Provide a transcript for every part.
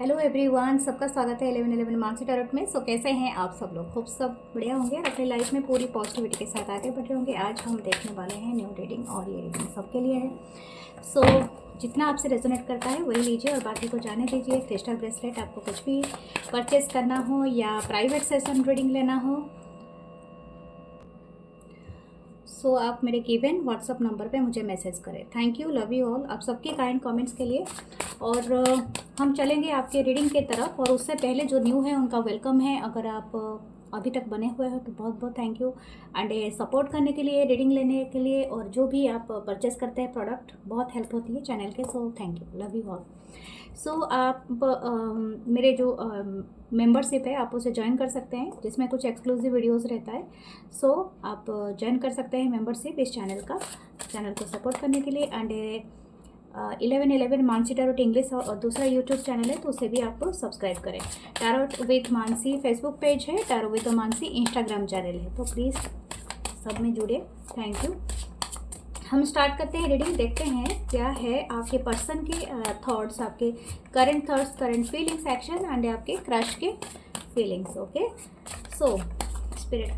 Hello everyone, सबका स्वागत है 1111 मानसी टैरोट में। कैसे हैं आप सब लोग? खूब सब बढ़िया होंगे और अपनी लाइफ में पूरी पॉजिटिविटी के साथ आगे बढ़ रहे होंगे। आज हम देखने वाले हैं न्यू रीडिंग और ये रीडिंग सबके लिए है। जितना आपसे रेजोनेट करता है वही लीजिए और बाकी को जाने दीजिए। क्रिस्टल ब्रेसलेट, आपको कुछ भी परचेस करना हो या प्राइवेट सेशन रीडिंग लेना हो आप मेरे गिवन व्हाट्सअप नंबर पे मुझे मैसेज करें। Thank you, love you all, आप सबके काइंड कमेंट्स के लिए। और हम चलेंगे आपके रीडिंग के तरफ, और उससे पहले जो न्यू है उनका वेलकम है। अगर आप अभी तक बने हुए हो तो बहुत बहुत थैंक यू एंड सपोर्ट करने के लिए, रीडिंग लेने के लिए, और जो भी आप परचेस करते हैं प्रोडक्ट, बहुत हेल्प होती है चैनल के। Thank you, love you all. आप मेरे जो मेंबरशिप है आप उसे ज्वाइन कर सकते हैं, जिसमें कुछ एक्सक्लूसिव वीडियोस रहता है। आप ज्वाइन कर सकते हैं मेंबरशिप इस चैनल को सपोर्ट करने के लिए। एंड 1111 मानसी टैरोट इंग्लिश और दूसरा यूट्यूब चैनल है, तो उसे भी आप सब्सक्राइब करें। Tarot with Mansi Facebook page है, tarot with Mansi Instagram channel है, तो प्लीज़ सब में जुड़िए। Thank you. हम स्टार्ट करते हैं रीडिंग, देखते हैं क्या है आपके पर्सन के थॉट्स, आपके current thoughts, current feelings, action and आपके क्रश के feelings. Okay, spirit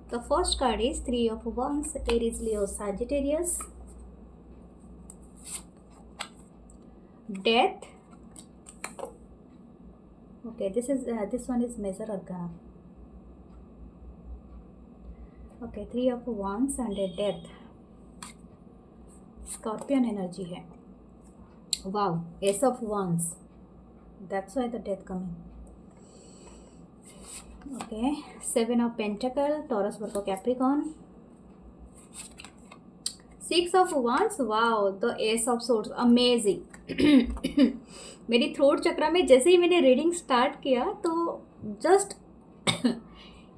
The first card is 3 of Wands, Aries, Leo, Sagittarius, Death. Okay, this one is Major Arcana. Okay, 3 of Wands and a Death. Scorpion energy है. Wow, Ace of Wands. That's why the Death coming. Okay, 7 of Pentacle, Taurus, Virgo, Capricorn. 6 of Wands. Wow, the Ace of Swords, amazing. मेरी throat चक्र में जैसे ही मैंने reading start किया तो just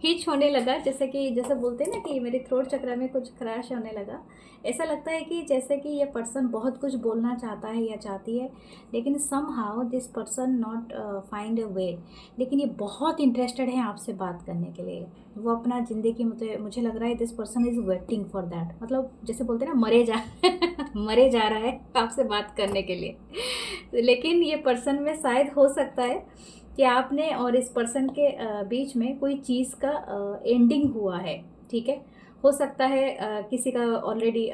hitch होने लगा, जैसे बोलते हैं ना कि मेरी थ्रोट चक्र में कुछ क्रैश होने लगा। ऐसा लगता है कि जैसे कि ये पर्सन बहुत कुछ बोलना चाहता है या चाहती है, लेकिन somehow this person not find a way. लेकिन ये बहुत इंटरेस्टेड है आपसे बात करने के लिए। वो अपना ज़िंदगी, मुझे लग रहा है this person is waiting for that. मतलब जैसे बोलते हैं ना, मरे जा रहा है आपसे बात करने के लिए। लेकिन ये पर्सन में शायद हो सकता है कि आपने और इस पर्सन के बीच में कोई चीज़ का एंडिंग हुआ है। ठीक है, हो सकता है किसी का ऑलरेडी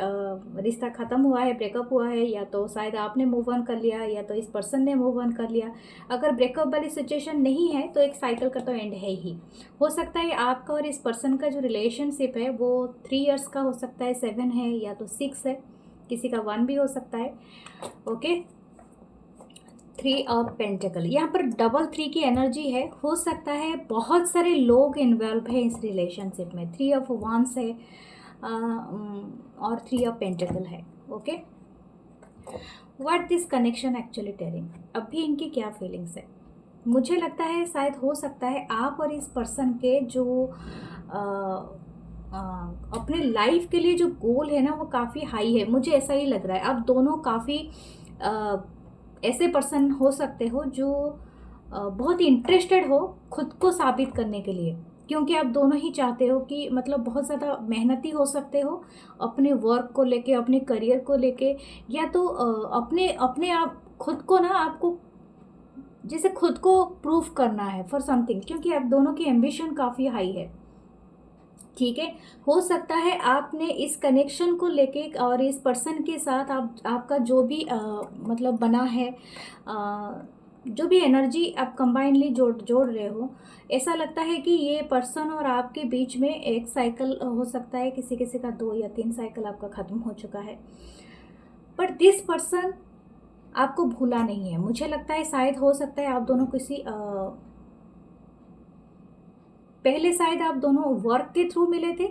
रिश्ता ख़त्म हुआ है, ब्रेकअप हुआ है, या तो शायद आपने मूव ऑन कर लिया, या तो इस पर्सन ने मूव ऑन कर लिया। अगर ब्रेकअप वाली सिचुएशन नहीं है तो एक साइकिल का तो एंड है ही। हो सकता है आपका और इस पर्सन का जो रिलेशनशिप है वो 3 इयर्स का हो सकता है, 7 है, या तो 6 है, किसी का 1 भी हो सकता है। ओके, 3 ऑफ पेंटिकल, यहाँ पर डबल 3 की एनर्जी है। हो सकता है बहुत सारे लोग इन्वॉल्व हैं इस रिलेशनशिप में। 3 ऑफ वांस है और 3 ऑफ पेंटिकल है। Okay, what this connection actually telling, अभी इनकी क्या फीलिंग्स है? मुझे लगता है शायद हो सकता है आप और इस पर्सन के जो अपने लाइफ के लिए जो गोल है ना वो काफ़ी हाई है, मुझे ऐसा ही लग रहा है। आप दोनों काफ़ी ऐसे पर्सन हो सकते हो जो बहुत इंटरेस्टेड हो खुद को साबित करने के लिए, क्योंकि आप दोनों ही चाहते हो कि मतलब बहुत ज़्यादा मेहनती हो सकते हो अपने वर्क को लेके, अपने करियर को लेके, या तो अपने आप खुद को ना, आपको जैसे खुद को प्रूफ करना है फॉर समथिंग, क्योंकि आप दोनों की एम्बिशन काफ़ी हाई है। ठीक है, हो सकता है आपने इस कनेक्शन को लेके और इस पर्सन के साथ आपका जो भी मतलब बना है, जो भी एनर्जी आप कंबाइनली जोड़ रहे हो, ऐसा लगता है कि ये पर्सन और आपके बीच में एक साइकिल हो सकता है, किसी किसी का 2 या 3 साइकिल आपका ख़त्म हो चुका है। बट दिस पर्सन आपको भूला नहीं है। मुझे लगता है शायद हो सकता है आप दोनों किसी पहले शायद आप दोनों वर्क के थ्रू मिले थे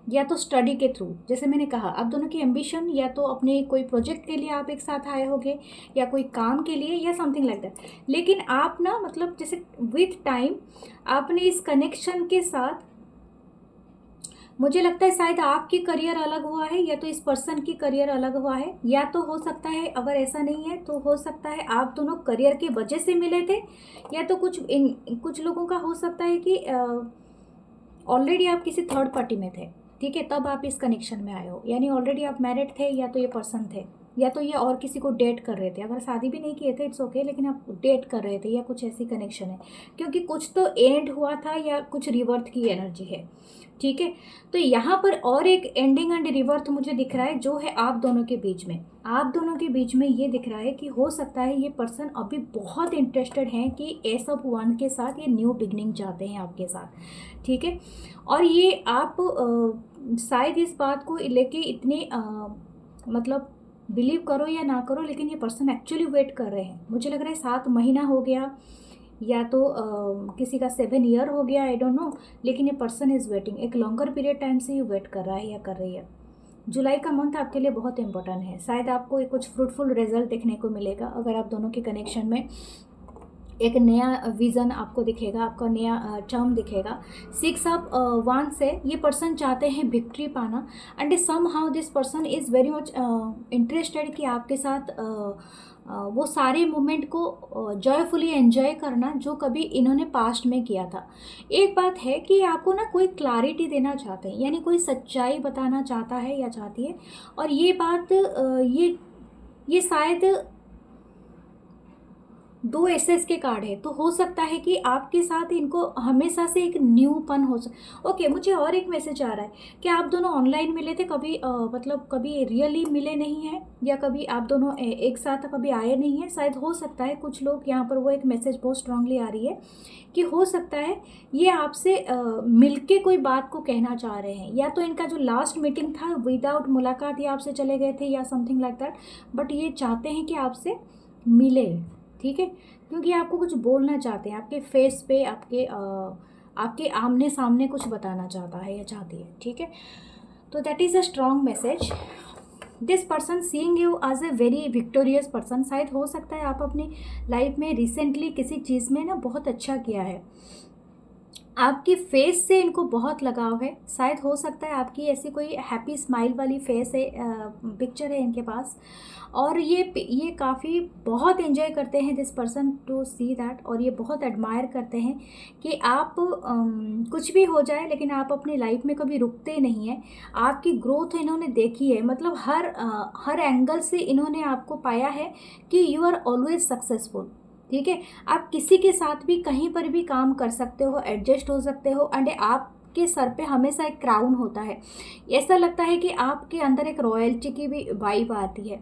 या तो स्टडी के थ्रू। जैसे मैंने कहा, आप दोनों की एम्बिशन या तो अपने कोई प्रोजेक्ट के लिए आप एक साथ आए होंगे, या कोई काम के लिए, या समथिंग लाइक दैट। लेकिन आप ना, मतलब जैसे विथ टाइम आपने इस कनेक्शन के साथ, मुझे लगता है शायद आपकी करियर अलग हुआ है या तो इस पर्सन की करियर अलग हुआ है, या तो हो सकता है, अगर ऐसा नहीं है तो हो सकता है आप दोनों करियर की वजह से मिले थे, या तो कुछ लोगों का हो सकता है कि ऑलरेडी आप किसी थर्ड पार्टी में थे। ठीक है, तब आप इस कनेक्शन में आए हो, यानी ऑलरेडी आप मैरिड थे या तो ये पर्सन थे या तो ये और किसी को डेट कर रहे थे। अगर शादी भी नहीं किए थे इट्स ओके, लेकिन आप डेट कर रहे थे या कुछ ऐसी कनेक्शन है, क्योंकि कुछ तो एंड हुआ था या कुछ रिवर्थ की एनर्जी है। ठीक है, तो यहाँ पर और एक एंडिंग एंड रिवर्थ मुझे दिख रहा है जो है आप दोनों के बीच में। आप दोनों के बीच में ये दिख रहा है कि हो सकता है ये पर्सन अभी बहुत इंटरेस्टेड हैं कि एस ऑफ वन के साथ ये न्यू बिगनिंग चाहते हैं आपके साथ। ठीक है, और ये आप शायद इस बात को लेके इतने मतलब बिलीव करो या ना करो, लेकिन ये पर्सन एक्चुअली वेट कर रहे हैं। मुझे लग रहा है 7 महीना हो गया या तो किसी का 7 ईयर हो गया, आई डोंट नो, लेकिन ये पर्सन इज़ वेटिंग। एक लॉन्गर पीरियड टाइम से ये वेट कर रहा है या कर रही है। जुलाई का मंथ आपके लिए बहुत इंपॉर्टेंट है, शायद आपको एक कुछ फ्रूटफुल रिजल्ट देखने को मिलेगा अगर आप दोनों के कनेक्शन में एक नया विज़न आपको दिखेगा, आपका नया टर्म दिखेगा। 6 ऑफ wands से ये पर्सन चाहते हैं विक्ट्री पाना, and somehow this person is very much interested कि आपके साथ वो सारे मोमेंट को जॉयफुली एंजॉय करना जो कभी इन्होंने पास्ट में किया था। एक बात है कि आपको ना कोई क्लैरिटी देना चाहते हैं, यानी कोई सच्चाई बताना चाहता है या चाहती है, और ये बात ये शायद 2 एसेस के कार्ड है, तो हो सकता है कि आपके साथ इनको हमेशा से एक न्यूपन हो ओके, मुझे और एक मैसेज आ रहा है कि आप दोनों ऑनलाइन मिले थे कभी, मतलब कभी रियली मिले नहीं हैं, या कभी आप दोनों एक साथ कभी आए नहीं हैं। शायद हो सकता है कुछ लोग यहाँ पर, वो एक मैसेज बहुत स्ट्रांगली आ रही है कि हो सकता है ये आपसे मिलके कोई बात को कहना चाह रहे हैं, या तो इनका जो लास्ट मीटिंग था विदाउट मुलाकात ही आपसे चले गए थे या समथिंग लाइक दैट, बट ये चाहते हैं कि आपसे मिले। ठीक है, क्योंकि आपको कुछ बोलना चाहते हैं, आपके फेस पे आपके आमने सामने कुछ बताना चाहता है या चाहती है। ठीक है, तो that is a strong message. This person seeing you as a very victorious person. शायद हो सकता है आप अपनी लाइफ में रिसेंटली किसी चीज़ में ना बहुत अच्छा किया है, आपकी फेस से इनको बहुत लगाव है। शायद हो सकता है आपकी ऐसी कोई हैप्पी स्माइल वाली फेस है, पिक्चर है इनके पास, और ये काफ़ी बहुत एंजॉय करते हैं this person to see that, और ये बहुत एडमायर करते हैं कि आप कुछ भी हो जाए लेकिन आप अपनी लाइफ में कभी रुकते नहीं हैं। आपकी ग्रोथ इन्होंने देखी है, मतलब हर एंगल से इन्होंने आपको पाया है कि यू आर ऑलवेज सक्सेसफुल। ठीक है, आप किसी के साथ भी कहीं पर भी काम कर सकते हो, एडजस्ट हो सकते हो, एंड आपके सर पे हमेशा एक क्राउन होता है। ऐसा लगता है कि आपके अंदर एक रॉयल्टी की भी वाइब आती है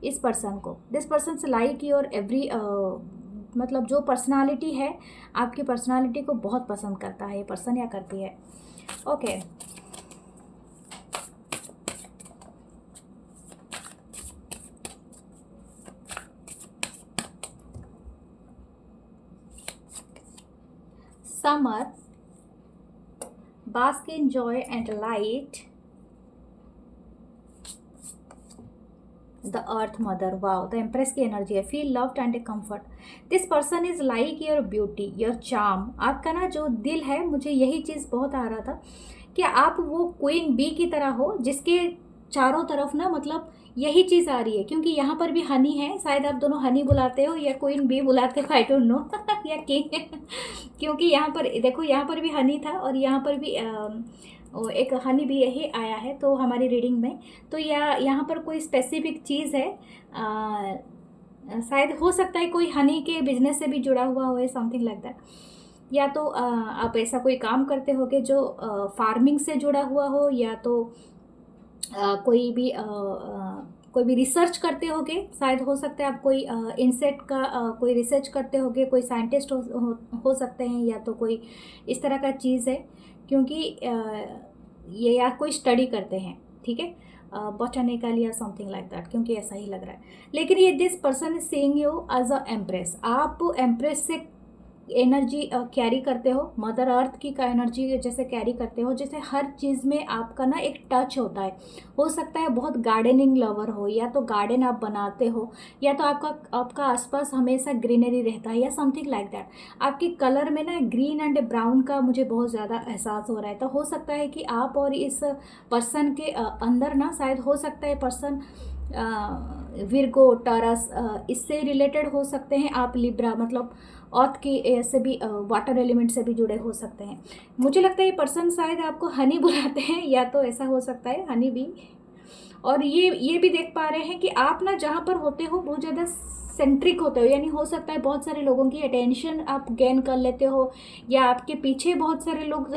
इस पर्सन को। दिस पर्सन से लाइक योर एवरी मतलब जो पर्सनालिटी है, आपकी पर्सनालिटी को बहुत पसंद करता है ये पर्सन या करती है। Okay, summer, bask in joy and light, the earth mother, wow, the empress की एनर्जी है, feel loved and comfort, this person is like your beauty, your charm। आपका ना जो दिल है, मुझे यही चीज़ बहुत आ रहा था कि आप वो क्वीन बी की तरह हो जिसके चारों तरफ ना, मतलब यही चीज़ आ रही है, क्योंकि यहाँ पर भी हनी है, शायद आप दोनों हनी बुलाते हो या क्वीन बी बुलाते हो, आई डोंट नो या किंग क्योंकि यहाँ पर देखो, यहाँ पर भी हनी था और यहाँ पर भी एक हनी भी यही आया है तो हमारी रीडिंग में, तो यहाँ पर कोई स्पेसिफिक चीज़ है, शायद हो सकता है कोई हनी के बिजनेस से भी जुड़ा हुआ हो, समथिंग लाइक दैट, या तो आप ऐसा कोई काम करते होगे जो फार्मिंग से जुड़ा हुआ हो, या तो कोई भी रिसर्च करते होगे। शायद हो सकता है आप कोई इंसेक्ट का कोई रिसर्च करते होगे, कोई साइंटिस्ट हो सकते हैं, या तो कोई इस तरह का चीज़ है, क्योंकि ये या कोई स्टडी करते हैं। ठीक है, बॉटनिकल या समथिंग लाइक दैट, क्योंकि ऐसा ही लग रहा है। लेकिन ये this person is seeing you as a empress, आप एम्प्रेस से एनर्जी कैरी करते हो, मदर अर्थ की का एनर्जी जैसे कैरी करते हो, जैसे हर चीज़ में आपका ना एक टच होता है। हो सकता है बहुत गार्डनिंग लवर हो, या तो गार्डन आप बनाते हो, या तो आपका आसपास हमेशा ग्रीनरी रहता है, या समथिंग लाइक दैट। आपके कलर में ना ग्रीन एंड ब्राउन का मुझे बहुत ज़्यादा एहसास हो रहा है। तो हो सकता है कि आप और इस पर्सन के अंदर ना, शायद हो सकता है पर्सन विर्गो, टॉरस इससे रिलेटेड हो सकते हैं, आप लिब्रा, मतलब अर्थ की ऐसे भी वाटर एलिमेंट से भी जुड़े हो सकते हैं। मुझे लगता है ये पर्सन शायद आपको हनी बुलाते हैं, या तो ऐसा हो सकता है, हनी भी। और ये भी देख पा रहे हैं कि आप ना जहाँ पर होते हो बहुत ज़्यादा सेंट्रिक होते हो, यानी हो सकता है बहुत सारे लोगों की अटेंशन आप गेन कर लेते हो, या आपके पीछे बहुत सारे लोग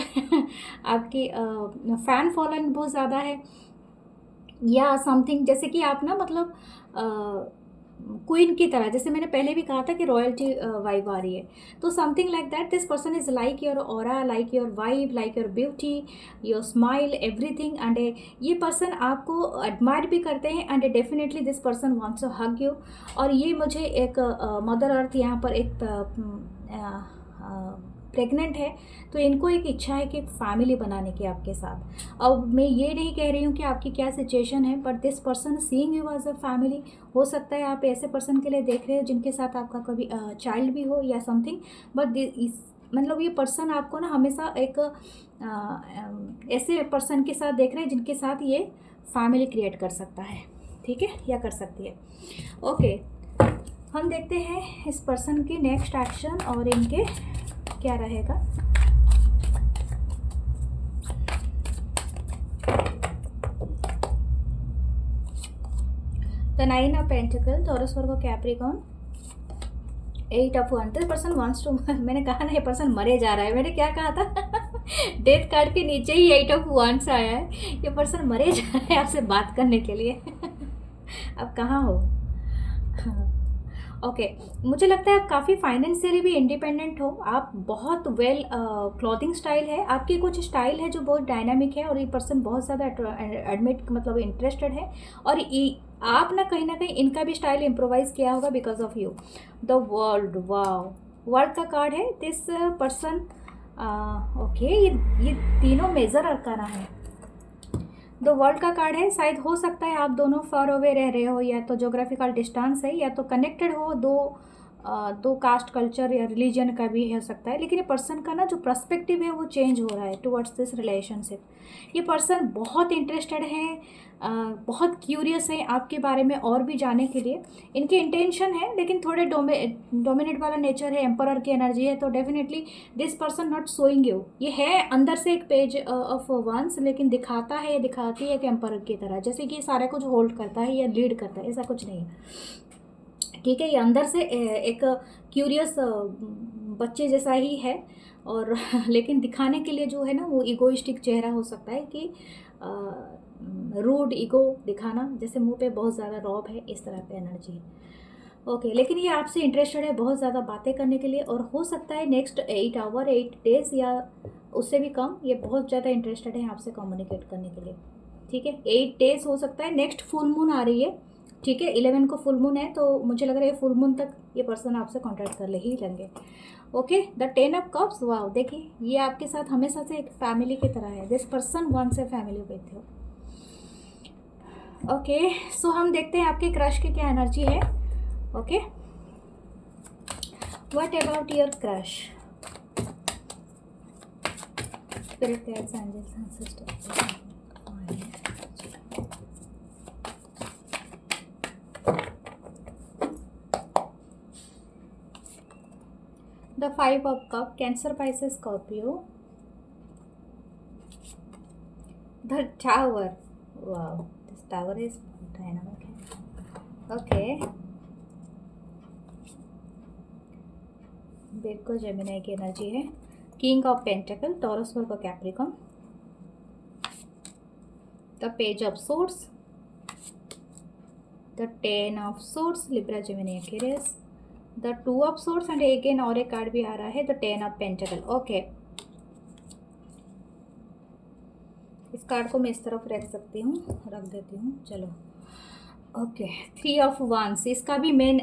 आपकी फ़ैन फॉलोइंग बहुत ज़्यादा है, या समथिंग, जैसे कि आप ना मतलब क्वीन की तरह, जैसे मैंने पहले भी कहा था कि रॉयल्टी वाइब आ रही है, तो something like that. This person is like your aura, like your vibe, like your beauty, your smile, everything. And ये पर्सन आपको एडमायर भी करते हैं, and definitely this person wants to hug you. और ये मुझे एक मदर अर्थ यहाँ पर एक प्रेग्नेंट है, तो इनको एक इच्छा है कि एक फैमिली बनाने की आपके साथ। अब मैं ये नहीं कह रही हूँ कि आपकी क्या सिचुएशन है, but this person seeing you as a family. हो सकता है आप ऐसे पर्सन के लिए देख रहे हो जिनके साथ आपका कभी चाइल्ड भी हो या समथिंग, बट मतलब ये पर्सन आपको ना हमेशा एक ऐसे पर्सन के साथ देख रहे हैं जिनके साथ ये फैमिली क्रिएट कर सकता है, ठीक है, या कर सकती है। ओके, हम देखते हैं इस पर्सन की नेक्स्ट एक्शन और इनके क्या रहेगा। The 9 of pentacle, Taurus Virgo Capricorn, 8 of wand. This person wants to, मैंने कहा ना ये पर्सन मरे जा रहा है, मैंने क्या कहा था डेथ कार्ड के नीचे ही 8 ऑफ वंस आया है। ये पर्सन मरे जा रहा है आपसे बात करने के लिए अब कहाँ हो? ओके, मुझे लगता है आप काफ़ी फाइनेंशियली भी इंडिपेंडेंट हो। आप बहुत वेल क्लॉथिंग स्टाइल है आपकी, कुछ स्टाइल है जो बहुत डायनामिक है, और ये पर्सन बहुत ज़्यादा एडमिट मतलब इंटरेस्टेड है। और आप ना कहीं इनका भी स्टाइल इम्प्रोवाइज़ किया होगा because of you. The world, wow, world का कार्ड है। दिस पर्सन, ओके, ये तीनों मेजर अरकाना है। द वर्ल्ड का कार्ड है। शायद हो सकता है आप दोनों फार अवे रह रहे हो, या तो जोग्राफिकल डिस्टेंस है, या तो कनेक्टेड हो, दो कास्ट, कल्चर या रिलीजन का भी हो सकता है। लेकिन ये पर्सन का ना जो पर्सपेक्टिव है वो चेंज हो रहा है टुवर्ड्स दिस रिलेशनशिप। ये पर्सन बहुत इंटरेस्टेड है, बहुत क्यूरियस है आपके बारे में और भी जानने के लिए। इनकी इंटेंशन है, लेकिन थोड़े डोमिनेट वाला नेचर है, एम्परर की एनर्जी है, तो definitely this person not showing you. ये है अंदर से एक पेज ऑफ वंस, लेकिन दिखाता है, दिखाती है एक एम्परर की तरह, जैसे कि सारा कुछ होल्ड करता है या लीड करता है, ऐसा कुछ नहीं है, ठीक है। ये अंदर से एक क्यूरियस बच्चे जैसा ही है, और लेकिन दिखाने के लिए जो है ना वो इगोइस्टिक चेहरा हो सकता है, कि रूड ईगो दिखाना, जैसे मुंह पे बहुत ज़्यादा रौब है, इस तरह पे एनर्जी है। ओके, लेकिन ये आपसे इंटरेस्टेड है बहुत ज़्यादा बातें करने के लिए, और हो सकता है नेक्स्ट 8 आवर 8 डेज या उससे भी कम ये बहुत ज़्यादा इंटरेस्टेड है आपसे कम्युनिकेट करने के लिए, ठीक है। 8 डेज हो सकता है। नेक्स्ट फुल मून आ रही है, ठीक है, 11 को फुल मून है, तो मुझे लग रहा है फुल मून तक ये पर्सन आपसे कॉन्टैक्ट कर ले ही लेंगे। Okay, the 10 of cups, wow, देखिए ये आपके साथ हमेशा से एक फैमिली की तरह है। This person wants a family with you. Okay, so हम देखते हैं आपके क्रश की क्या एनर्जी है। Okay, what about your crush? Spirit guides, angels and sisters, the 5 of cup, Cancer, Pisces, Scorpio, the Tower, wow, this Tower is dynamic. Okay, Virgo, Gemini की energy है। King of Pentacle, Taurus, Virgo, Capricorn, the Page of Swords, the 10 of Swords, Libra, Gemini, Aquarius, the 2 of source, and again और एक card भी आ रहा है, the 10 of pentacle. Okay, इस card को मैं इस तरफ रख देती हूँ, चलो। ओके, 3 ऑफ वंस, इसका भी मेन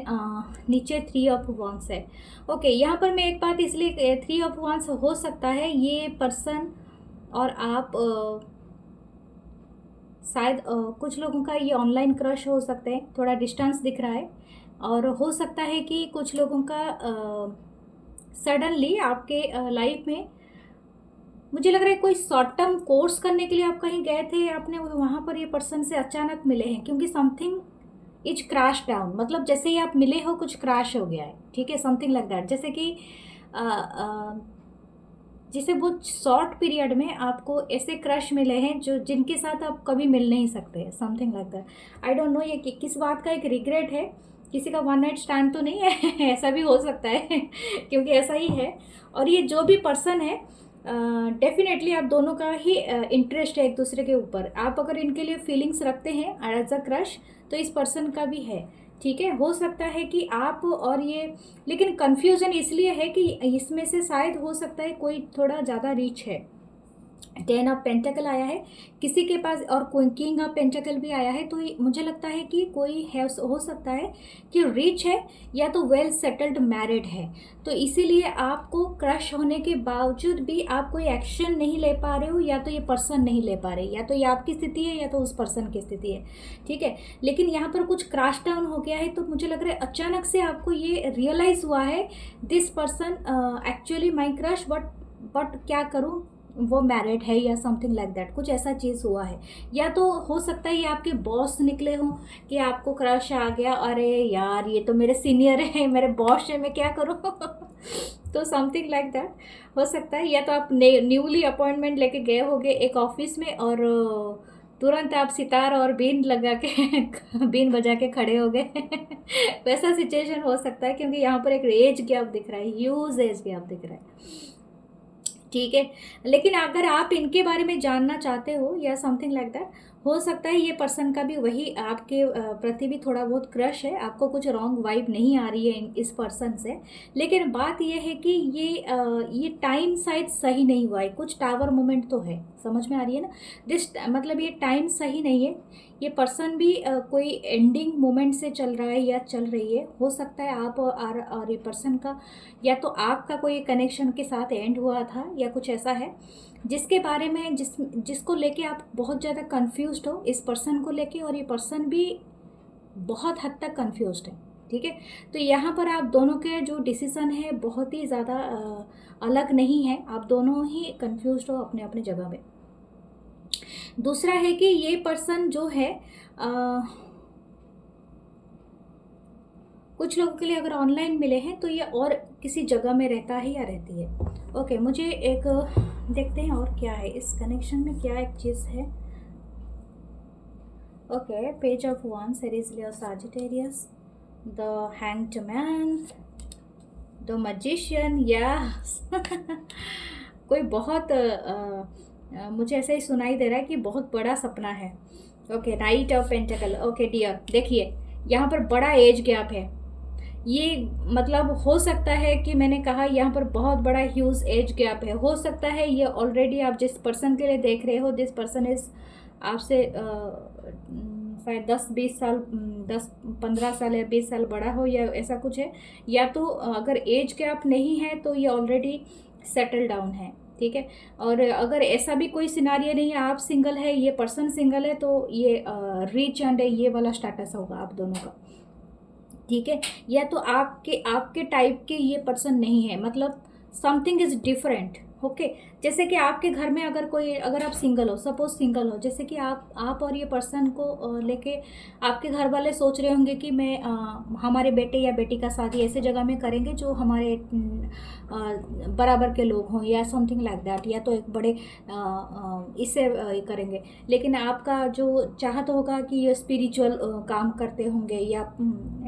नीचे 3 ऑफ वंस है। ओके, यहाँ पर मैं एक बात इसलिए 3 ऑफ वंस हो सकता है ये पर्सन और आप शायद कुछ लोगों का ये ऑनलाइन क्रश हो सकते हैं, थोड़ा डिस्टेंस दिख रहा है, और हो सकता है कि कुछ लोगों का सडनली आपके लाइफ में, मुझे लग रहा है कोई शॉर्ट टर्म कोर्स करने के लिए आप कहीं गए थे, आपने वहाँ पर ये पर्सन से अचानक मिले हैं, क्योंकि समथिंग इज क्रैश डाउन, मतलब जैसे ही आप मिले हो कुछ क्रैश हो गया है, ठीक है, समथिंग लाइक दैट। जैसे कि अ, अ, जैसे बहुत शॉर्ट पीरियड में आपको ऐसे क्रश मिले हैं जो जिनके साथ आप कभी मिल नहीं सकते, something like that. I don't know ये किस बात का एक रिग्रेट है, किसी का वन नाइट स्टैंड तो नहीं है ऐसा भी हो सकता है क्योंकि ऐसा ही है। और ये जो भी पर्सन है डेफिनेटली आप दोनों का ही इंटरेस्ट है एक दूसरे के ऊपर। आप अगर इनके लिए फीलिंग्स रखते हैं एज अ क्रश, तो इस पर्सन का भी है, ठीक है। हो सकता है कि आप और ये, लेकिन कन्फ्यूज़न इसलिए है कि इसमें से शायद हो सकता है कोई थोड़ा ज़्यादा रीच है। 10 ऑफ पेंटाकल आया है किसी के पास, और कोई किंग ऑफ पेंटाकल भी आया है, तो मुझे लगता है कि कोई है, हो सकता है कि रिच है या तो वेल सेटल्ड मैरिड है। तो इसीलिए आपको क्रश होने के बावजूद भी आप कोई एक्शन नहीं ले पा रहे हो, या तो ये पर्सन नहीं ले पा रहे, या तो ये आपकी स्थिति है या तो उस पर्सन की स्थिति है, ठीक है। लेकिन यहाँ पर कुछ क्रैश डाउन हो गया है, तो मुझे लग रहा है अचानक से आपको ये रियलाइज़ हुआ है this person actually my crush, but क्या करूँ, वो मैरिड है या समथिंग लाइक दैट, कुछ ऐसा चीज़ हुआ है। या तो हो सकता है ये आपके बॉस निकले हों कि आपको क्रश आ गया, अरे यार ये तो मेरे सीनियर है, मेरे बॉस है, मैं क्या करूँ तो समथिंग लाइक दैट हो सकता है। या तो आप न्यूली अपॉइंटमेंट लेके गए होगे एक ऑफिस में, और तुरंत आप सितार और बीन लगा के बीन बजा के खड़े हो गए वैसा सिचुएशन हो सकता है, क्योंकि यहाँ पर एक एज गैप दिख रहा है, ह्यूज एज गैप दिख रहा है, ठीक है। लेकिन अगर आप इनके बारे में जानना चाहते हो या समथिंग लाइक दैट, हो सकता है ये पर्सन का भी वही आपके प्रति भी थोड़ा बहुत क्रश है, आपको कुछ रॉन्ग वाइब नहीं आ रही है इस पर्सन से। लेकिन बात ये है कि ये टाइम शायद सही नहीं हुआ है, कुछ टावर मोमेंट तो है, समझ में आ रही है ना। मतलब ये टाइम सही नहीं है, ये पर्सन भी कोई एंडिंग मोमेंट से चल रहा है या चल रही है। हो सकता है आप और ये पर्सन का, या तो आपका कोई कनेक्शन के साथ एंड हुआ था, या कुछ ऐसा है जिसके बारे में जिसको लेके आप बहुत ज़्यादा कंफ्यूज्ड हो इस पर्सन को लेके, और ये पर्सन भी बहुत हद तक कंफ्यूज्ड है, ठीक है। तो यहाँ पर आप दोनों के जो डिसीज़न है बहुत ही ज़्यादा अलग नहीं है, आप दोनों ही कंफ्यूज्ड हो अपने अपने जगह में। दूसरा है कि ये पर्सन जो है कुछ लोगों के लिए अगर ऑनलाइन मिले हैं तो ये और किसी जगह में रहता है या रहती है। ओके, मुझे एक देखते हैं और क्या है इस कनेक्शन में, क्या एक चीज़ है। Okay, page of wands, Aries, Leo, Sagittarius, the hanged man, the magician, या कोई बहुत मुझे ऐसा ही सुनाई दे रहा है कि बहुत बड़ा सपना है। Okay, knight of pentacle. Okay dear, देखिए यहाँ पर बड़ा एज गैप है, ये मतलब हो सकता है कि मैंने कहा यहाँ पर बहुत बड़ा ह्यूज एज गैप है। हो सकता है ये ऑलरेडी आप जिस पर्सन के लिए देख रहे हो, दिस पर्सन इज आपसे शायद 10-20 साल 10-15 साल या 20 साल बड़ा हो, या ऐसा कुछ है। या तो अगर एज गैप नहीं है तो ये ऑलरेडी सेटल डाउन है, ठीक है। और अगर ऐसा भी कोई सिनारियो नहीं है, आप सिंगल है, ये पर्सन सिंगल है, तो ये रिच एंड ये वाला स्टेटस होगा आप दोनों का, ठीक है। या तो आपके टाइप के ये पर्सन नहीं है, मतलब समथिंग इज डिफरेंट। ओके, जैसे कि आपके घर में अगर आप सिंगल हो, सपोज सिंगल हो, जैसे कि आप और ये पर्सन को लेके आपके घर वाले सोच रहे होंगे कि हमारे बेटे या बेटी का शादी ऐसे जगह में करेंगे जो हमारे बराबर के लोग हों, या समथिंग लाइक दैट, या तो एक बड़े इससे करेंगे। लेकिन आपका जो चाहत होगा कि ये स्पिरिचुअल काम करते होंगे, या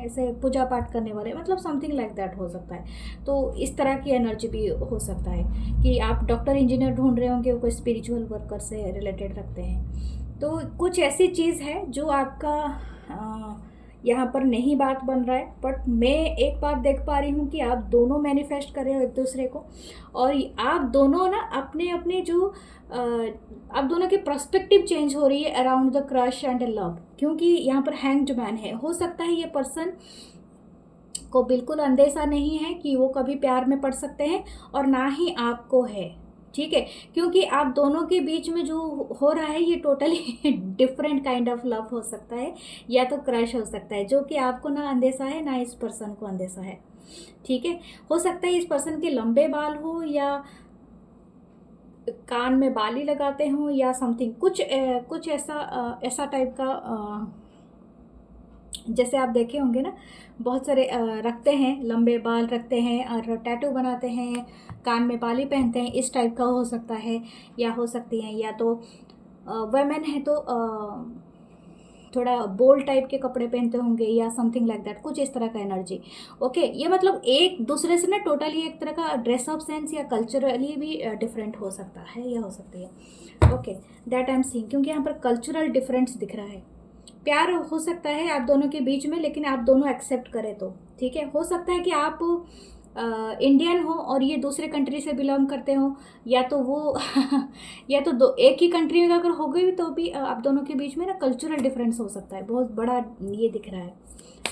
ऐसे पूजा पाठ करने वाले, मतलब समथिंग लाइक दैट हो सकता है। तो इस तरह की एनर्जी भी हो सकता है कि आप डॉक्टर इंजीनियर ढूंढ रहे होंगे, कोई स्पिरिचुअल वर्कर से रिलेटेड रखते हैं। तो कुछ ऐसी चीज़ है जो आपका यहाँ पर नहीं बात बन रहा है, बट मैं एक बात देख पा रही हूँ कि आप दोनों मैनिफेस्ट कर रहे हो एक दूसरे को, और आप दोनों ना अपने अपने जो आप दोनों की पर्सपेक्टिव चेंज हो रही है around the crush and love, क्योंकि यहाँ पर हैंग्ड मैन है। हो सकता है ये पर्सन को बिल्कुल अंदेशा नहीं है कि वो कभी प्यार में पड़ सकते हैं, और ना ही आपको है, ठीक है। क्योंकि आप दोनों के बीच में जो हो रहा है ये totally different kind of love हो सकता है, या तो क्रश हो सकता है, जो कि आपको ना अंदेशा है ना इस पर्सन को अंदेशा है, ठीक है। हो सकता है इस पर्सन के लंबे बाल हो, या कान में बाली लगाते हों, या समथिंग कुछ ऐसा टाइप का जैसे आप देखे होंगे ना, बहुत सारे रखते हैं, लंबे बाल रखते हैं और टैटू बनाते हैं, कान में बाली पहनते हैं, इस टाइप का हो सकता है। या हो सकती हैं, या तो वमेन है तो थोड़ा बोल्ड टाइप के कपड़े पहनते होंगे या समथिंग लाइक दैट, कुछ इस तरह का एनर्जी। ओके, ये मतलब एक दूसरे से ना टोटली एक तरह का ड्रेसअप सेंस या कल्चरली भी डिफरेंट हो सकता है या हो सकती है। Okay, that I am seeing, क्योंकि यहाँ पर कल्चरल डिफरेंस दिख रहा है। प्यार हो सकता है आप दोनों के बीच में, लेकिन आप दोनों एक्सेप्ट करें तो ठीक है। हो सकता है कि आप इंडियन हो और ये दूसरे कंट्री से बिलोंग करते हो, या तो वो या तो दो एक ही कंट्री में अगर हो गई तो भी आप दोनों के बीच में ना कल्चरल डिफरेंस हो सकता है, बहुत बड़ा ये दिख रहा है,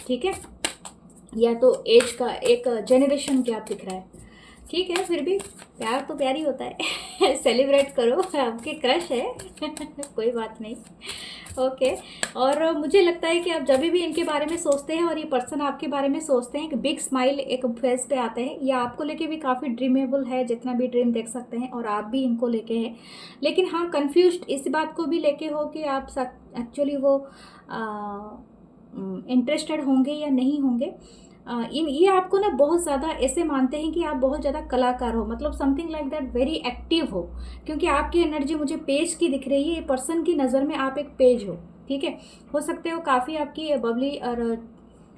ठीक है। या तो एज का एक जनरेशन गैप दिख रहा है, ठीक है। फिर भी प्यार तो प्यार ही होता है। सेलिब्रेट करो, आपके क्रश है। कोई बात नहीं। ओके, और मुझे लगता है कि आप जब भी इनके बारे में सोचते हैं और ये पर्सन आपके बारे में सोचते हैं, कि बिग स्माइल एक फेस पे आते हैं, या आपको लेके भी काफ़ी ड्रीमेबल है, जितना भी ड्रीम देख सकते हैं, और आप भी इनको लेके हैं। लेकिन हाँ, कंफ्यूज्ड इस बात को भी लेके हो कि आप एक्चुअली वो इंटरेस्टेड होंगे या नहीं होंगे। इन ये आपको ना बहुत ज़्यादा ऐसे मानते हैं कि आप बहुत ज़्यादा कलाकार हो, मतलब something like that, very active हो, क्योंकि आपकी एनर्जी मुझे पेज की दिख रही है। ये पर्सन की नज़र में आप एक पेज हो, ठीक है। हो सकते हो काफ़ी आपकी बबली और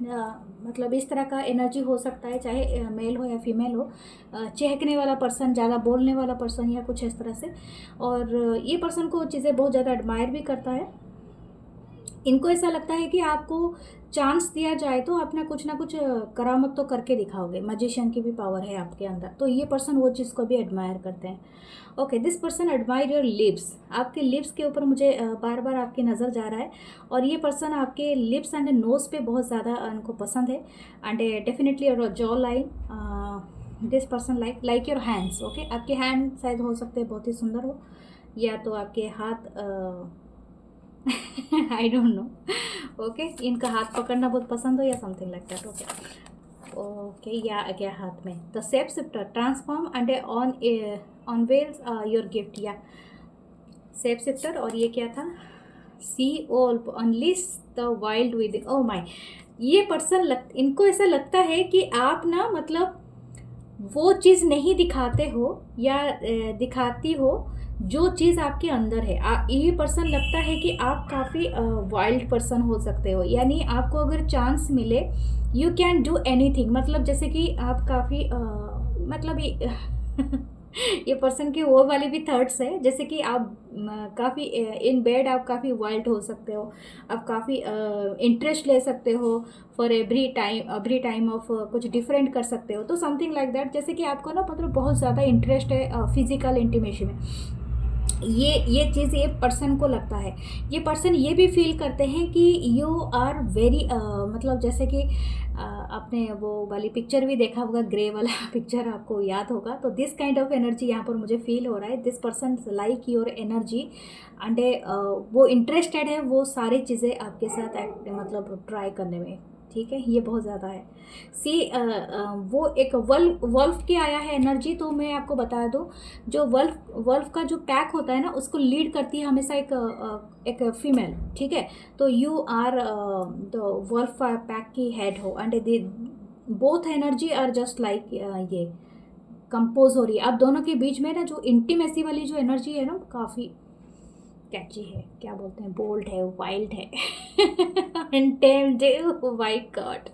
मतलब इस तरह का एनर्जी हो सकता है, चाहे मेल हो या फीमेल हो, चहकने वाला पर्सन, ज़्यादा बोलने वाला पर्सन, या कुछ इस तरह से। और ये पर्सन को चीज़ें बहुत ज़्यादा एडमायर भी करता है। इनको ऐसा लगता है कि आपको चांस दिया जाए तो आप ना कुछ करामत तो करके दिखाओगे, मैजिशियन की भी पावर है आपके अंदर, तो ये पर्सन वो चीज़ को भी एडमायर करते हैं। Okay, this person admire your lips, आपके लिप्स के ऊपर मुझे बार बार आपकी नज़र जा रहा है, और ये पर्सन आपके लिप्स एंड नोज़ पे बहुत ज़्यादा उनको पसंद है, and definitely your jaw line. This person like your hands. Okay, आपके हैंड शायद हो सकते हैं बहुत ही सुंदर हो, या तो आपके हाथ आई डोंट नो। ओके, इनका हाथ पकड़ना बहुत पसंद हो या something like that. Okay okay, या क्या हाथ में the shape shifter transform and unveils your gift, या सेप शिफ्टर। और ये क्या था, see all unleash the wild with, oh my. ये पर्सन इनको ऐसा लगता है कि आप ना मतलब वो चीज़ नहीं दिखाते हो या दिखाती हो जो चीज़ आपके अंदर है। ये पर्सन लगता है कि आप काफ़ी वाइल्ड पर्सन हो सकते हो, यानी आपको अगर चांस मिले यू कैन डू एनीथिंग, मतलब जैसे कि आप काफ़ी मतलब ये पर्सन के वो वाले भी थॉट्स है, जैसे कि आप काफ़ी इन बेड आप काफ़ी वाइल्ड हो सकते हो, आप काफ़ी इंटरेस्ट ले सकते हो फॉर एवरी टाइम ऑफ कुछ डिफरेंट कर सकते हो, तो समथिंग लाइक दैट। जैसे कि आपको ना मतलब बहुत ज़्यादा इंटरेस्ट है फिजिकल इंटीमेसी में, ये चीज़ ये पर्सन को लगता है। ये पर्सन ये भी फील करते हैं कि यू आर वेरी मतलब जैसे कि आपने वो वाली पिक्चर भी देखा होगा, ग्रे वाला पिक्चर आपको याद होगा, तो दिस काइंड ऑफ एनर्जी यहाँ पर मुझे फील हो रहा है। This person like your energy and वो इंटरेस्टेड है वो सारी चीज़ें आपके साथ मतलब ट्राई करने में, ठीक है। ये बहुत ज़्यादा है। सी वो एक वल्फ की आया है एनर्जी, तो मैं आपको बता दूं, जो वल्फ का जो पैक होता है ना, उसको लीड करती है हमेशा एक फीमेल, ठीक है। तो you are the wolf pack की हेड हो, and they both energy are just like ये कंपोज हो रही है। आप दोनों के बीच में ना जो इंटीमेसी वाली जो एनर्जी है ना, काफ़ी कैची है, क्या बोलते हैं, बोल्ड है, वाइल्ड है, अनटेम्ड है, माय गॉड।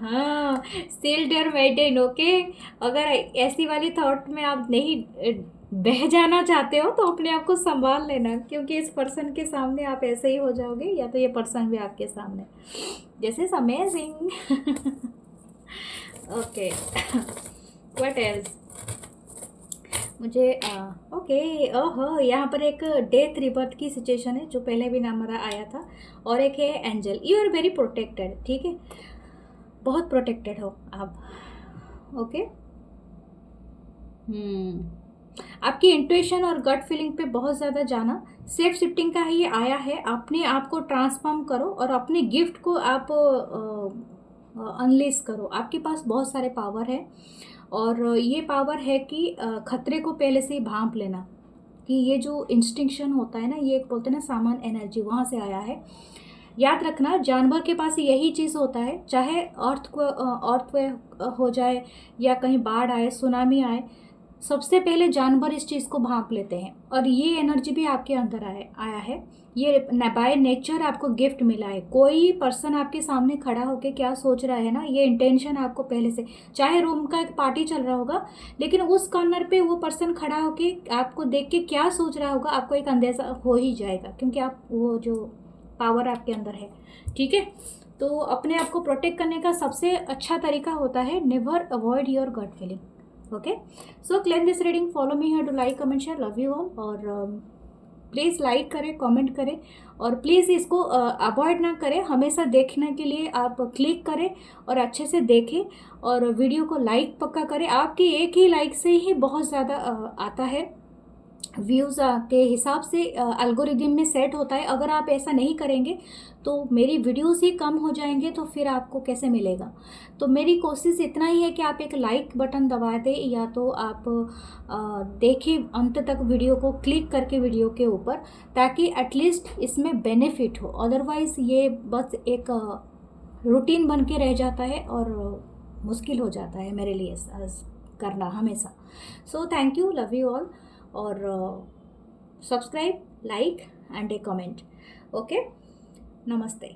हाँ, सील्ड योर मेंटेन। ओके, अगर ऐसी वाली थॉट में आप नहीं बह जाना चाहते हो तो अपने आप को संभाल लेना, क्योंकि इस पर्सन के सामने आप ऐसे ही हो जाओगे, या तो ये पर्सन भी आपके सामने। This is amazing. Okay, what else मुझे ओके, ओहो, यहाँ पर एक डेथ रिबर्थ की सिचुएशन है जो पहले भी नाम हमारा आया था, और एक है angel. You are very protected, ठीक है, बहुत प्रोटेक्टेड हो आप। ओके, आपकी इंट्यूशन और गट फीलिंग पे बहुत ज़्यादा जाना, सेफ शिफ्टिंग का ही ये आया है। अपने आप को ट्रांसफॉर्म करो और अपने गिफ्ट को आप अनलेस करो। आपके पास बहुत सारे पावर है, और ये पावर है कि खतरे को पहले से ही भांप लेना, कि ये जो इंस्टिंक्शन होता है ना, ये एक बोलते हैं ना सामान एनर्जी, वहाँ से आया है। याद रखना, जानवर के पास यही चीज़ होता है, चाहे अर्थ हो जाए या कहीं बाढ़ आए, सुनामी आए, सबसे पहले जानवर इस चीज़ को भांप लेते हैं। और ये एनर्जी भी आपके अंदर आया है, ये बाय नेचर आपको गिफ्ट मिला है। कोई पर्सन आपके सामने खड़ा होकर क्या सोच रहा है ना, ये इंटेंशन आपको पहले से, चाहे रूम का एक पार्टी चल रहा होगा, लेकिन उस कॉर्नर पे वो पर्सन खड़ा होकर आपको देख के क्या सोच रहा होगा, आपको एक अंदेशा हो ही जाएगा, क्योंकि आप वो जो पावर आपके अंदर है। ठीक है, तो अपने आप को प्रोटेक्ट करने का सबसे अच्छा तरीका होता है never avoid your gut feeling. Okay, so claim this reading, follow me here to like comment share, love you all. और प्लीज़ लाइक करें, कमेंट करें, और प्लीज़ इसको अवॉइड ना करें, हमेशा देखने के लिए आप क्लिक करें और अच्छे से देखें, और वीडियो को लाइक पक्का करें। आपकी एक ही लाइक से ही बहुत ज़्यादा आता है, व्यूज़ के हिसाब से एल्गोरिदम में सेट होता है। अगर आप ऐसा नहीं करेंगे तो मेरी वीडियोस ही कम हो जाएंगे, तो फिर आपको कैसे मिलेगा। तो मेरी कोशिश इतना ही है कि आप एक लाइक बटन दबा दें, या तो आप देखें अंत तक वीडियो को, क्लिक करके वीडियो के ऊपर, ताकि एटलीस्ट इसमें बेनिफिट हो। अदरवाइज़ ये बस एक रूटीन बन के रह जाता है और मुश्किल हो जाता है मेरे लिए करना हमेशा। So thank you, love you all, और subscribe, like and a comment. Okay, नमस्ते।